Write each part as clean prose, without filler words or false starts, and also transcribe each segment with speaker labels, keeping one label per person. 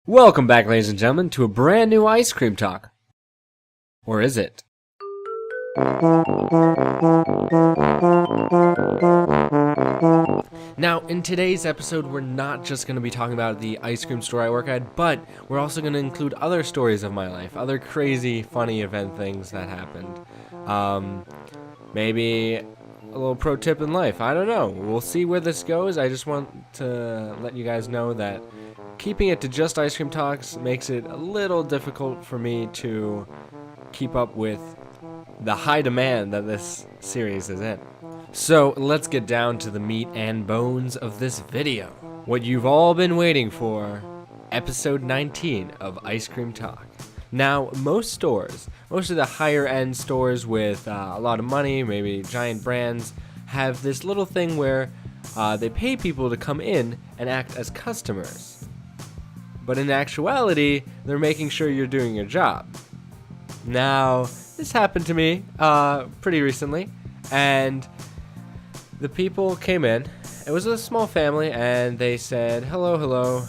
Speaker 1: Welcome back, ladies and gentlemen, to a brand new ice cream talk. Or is it? Now, in today's episode, we're not just going to be talking about the ice cream store I work at, but we're also going to include other stories of my life, other crazy, funny event things that happened. Maybe a little pro tip in life. I don't know. We'll see where this goes. I just want to let you guys know that keeping it to just ice cream talks makes it a little difficult for me to keep up with the high demand that this series is in. So let's get down to the meat and bones of this video. What you've all been waiting for, episode 19 of Ice Cream Talk. Now, most of the higher end stores with a lot of money, maybe giant brands, have this little thing where they pay people to come in and act as customers. But in actuality, they're making sure you're doing your job. Now, this happened to me pretty recently, and the people came in. It was a small family, and they said, hello.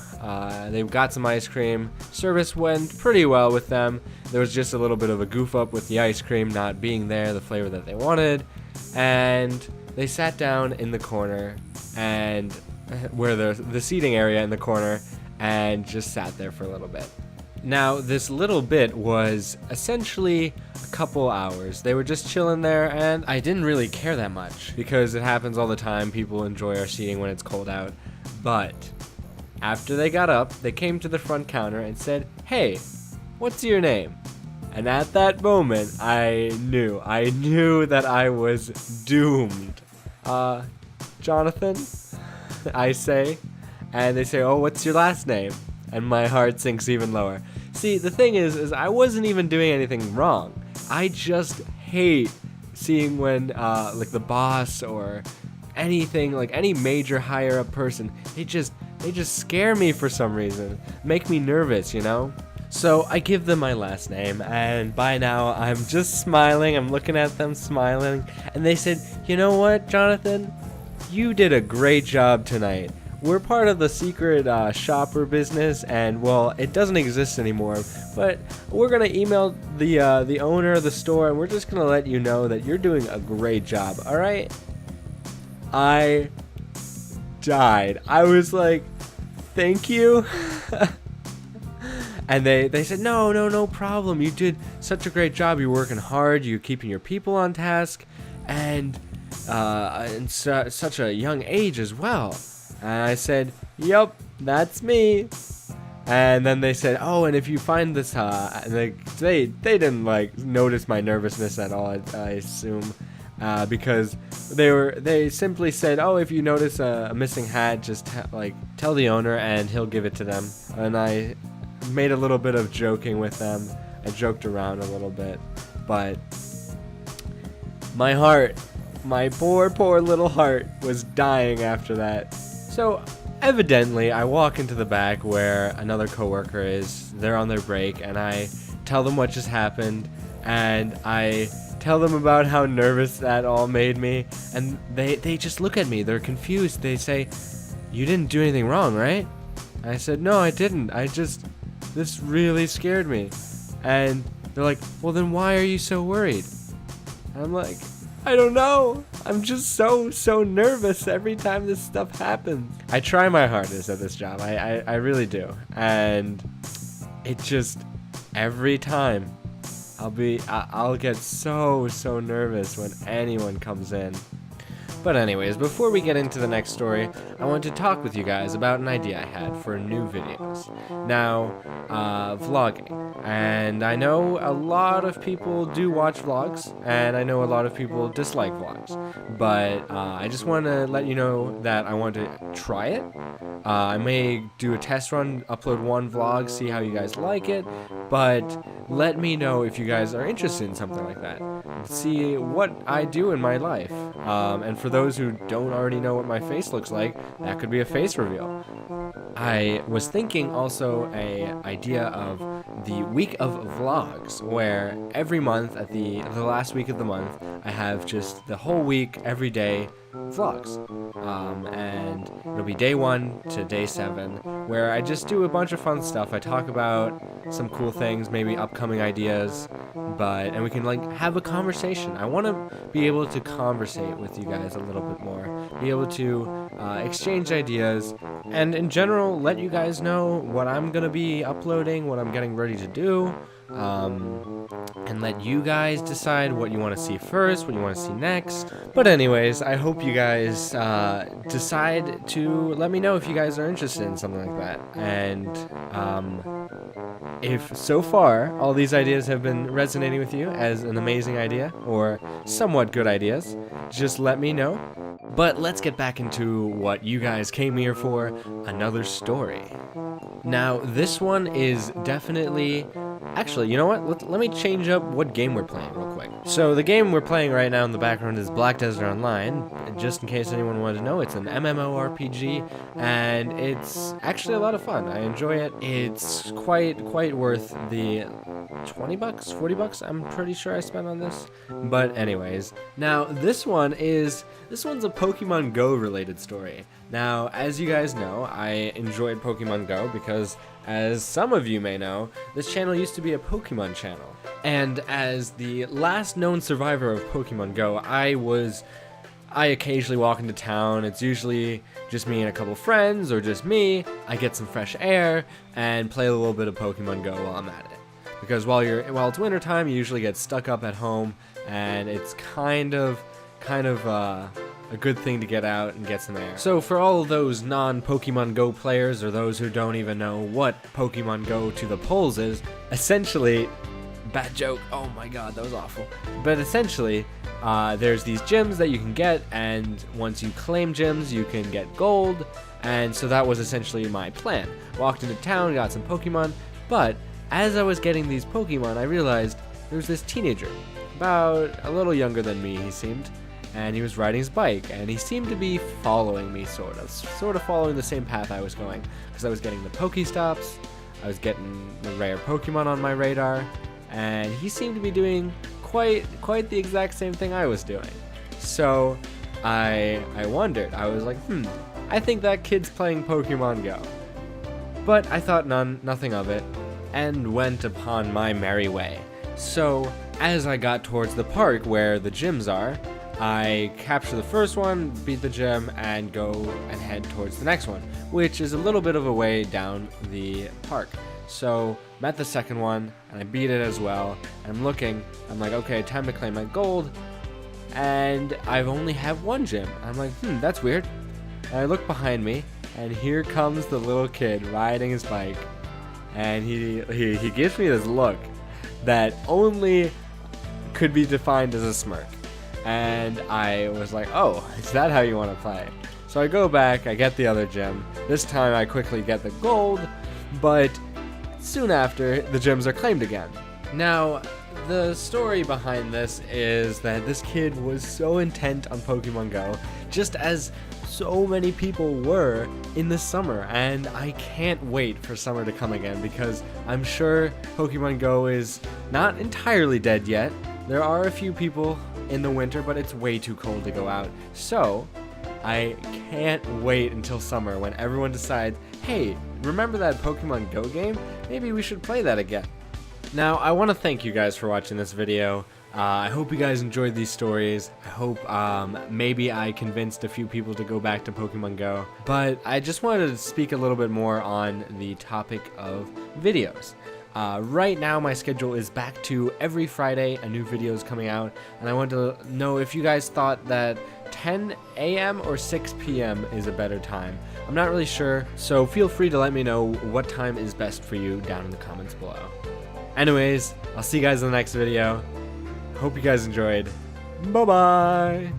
Speaker 1: They got some ice cream. Service went pretty well with them. There was just a little bit of a goof up with the ice cream not being there, the flavor that they wanted. And they sat down in the corner, and where the seating area in the corner, and just sat there for a little bit. Now, this little bit was essentially a couple hours. They were just chilling there, and I didn't really care that much because it happens all the time. People enjoy our seating when it's cold out. But after they got up, they came to the front counter and said, "Hey, what's your name?" And at that moment, I knew that I was doomed. Jonathan, I say. And they say, "Oh, what's your last name?" And my heart sinks even lower. See, the thing is I wasn't even doing anything wrong. I just hate seeing when, like the boss or anything, like any major higher up person, they just scare me for some reason. Make me nervous, you know? So I give them my last name, and by now I'm just smiling. I'm looking at them smiling. And they said, "You know what, Jonathan? You did a great job tonight. We're part of the secret shopper business, and well, it doesn't exist anymore, but we're going to email the owner of the store, and we're just going to let you know that you're doing a great job, all right?" I died. I was like, "Thank you." And they said, no problem. You did such a great job. You're working hard. You're keeping your people on task, and such a young age as well. And I said, "Yep, that's me." And then they said, "Oh, and if you find this," they didn't like notice my nervousness at all. I assume, because they simply said, "Oh, if you notice a missing hat, just tell the owner and he'll give it to them." And I made a little bit of joking with them. I joked around a little bit, but my heart, my poor little heart, was dying after that. So, evidently, I walk into the back where another coworker is. They're on their break, and I tell them what just happened, and I tell them about how nervous that all made me, and they just look at me. They're confused. They say, "You didn't do anything wrong, right?" I said, "No, I didn't. This really scared me." And they're like, "Well, then why are you so worried?" And I'm like, "I don't know. I'm just so nervous every time this stuff happens." I try my hardest at this job. I really do. And it just, every time, I'll get so nervous when anyone comes in. But anyways, before we get into the next story, I want to talk with you guys about an idea I had for new videos. Now, vlogging. And I know a lot of people do watch vlogs, and I know a lot of people dislike vlogs. But I just want to let you know that I want to try it. I may do a test run, upload one vlog, see how you guys like it. But let me know if you guys are interested in something like that. See what I do in my life. And for those who don't already know what my face looks like, that could be a face reveal. I was thinking also an idea of the week of vlogs, where every month at the last week of the month, I have just the whole week, every day, vlogs. And it'll be day 1 to day 7, where I just do a bunch of fun stuff. I talk about some cool things, maybe upcoming ideas, and we can like have a conversation. I want to be able to conversate with you guys a little bit more, be able to exchange ideas, and in general let you guys know what I'm gonna be uploading, what I'm getting ready to do, and let you guys decide what you want to see first, what you want to see next. But anyways, I hope you guys decide to let me know if you guys are interested in something like that. And if so far all these ideas have been resonating with you as an amazing idea or somewhat good ideas, just let me know. But let's get back into what you guys came here for, another story. Now, this one is definitely... Actually, you know what? Let me change up what game we're playing real quick. So the game we're playing right now in the background is Black Desert Online. Just in case anyone wanted to know, it's an MMORPG, and it's actually a lot of fun. I enjoy it. It's quite worth the 20 bucks, 40 bucks, I'm pretty sure I spent on this. But anyways, now this one's a Pokemon Go related story. Now, as you guys know, I enjoyed Pokemon Go because, as some of you may know, this channel used to be a Pokemon channel. And as the last known survivor of Pokemon Go, I occasionally walk into town. It's usually just me and a couple friends, or just me. I get some fresh air and play a little bit of Pokemon Go while I'm at it. Because while it's wintertime, you usually get stuck up at home, and it's kind of a good thing to get out and get some air. So for all those non-Pokemon Go players, or those who don't even know what Pokemon Go to the polls is, essentially, bad joke, oh my god, that was awful. But essentially, there's these gyms that you can get, and once you claim gyms, you can get gold, and so that was essentially my plan. Walked into town, got some Pokemon, but as I was getting these Pokemon, I realized there was this teenager, about a little younger than me, he seemed, and he was riding his bike, and he seemed to be following me, sort of following the same path I was going, because I was getting the Pokestops, I was getting the rare Pokemon on my radar, and he seemed to be doing quite the exact same thing I was doing. So I wondered, I was like, I think that kid's playing Pokemon Go. But I thought nothing of it, and went upon my merry way. So as I got towards the park where the gyms are, I capture the first one, beat the gym, and go and head towards the next one, which is a little bit of a way down the park. So met the second one, and I beat it as well, and I'm looking, I'm like, okay, time to claim my gold, and I've only have one gym. I'm like, that's weird. And I look behind me, and here comes the little kid riding his bike, and he gives me this look that only could be defined as a smirk. And I was like, oh, is that how you want to play? So I go back, I get the other gym. This time I quickly get the gold, but soon after, the gyms are claimed again. Now, the story behind this is that this kid was so intent on Pokemon Go, just as so many people were in the summer, and I can't wait for summer to come again, because I'm sure Pokemon Go is not entirely dead yet. There are a few people in the winter, but it's way too cold to go out. So I can't wait until summer when everyone decides, hey, remember that Pokemon Go game? Maybe we should play that again. Now, I want to thank you guys for watching this video. I hope you guys enjoyed these stories. I hope maybe I convinced a few people to go back to Pokemon Go. But I just wanted to speak a little bit more on the topic of videos. Right now my schedule is back to every Friday a new video is coming out, and I want to know if you guys thought that 10 a.m. or 6 p.m. is a better time. I'm not really sure, so feel free to let me know what time is best for you down in the comments below. Anyways, I'll see you guys in the next video. Hope you guys enjoyed. Bye bye!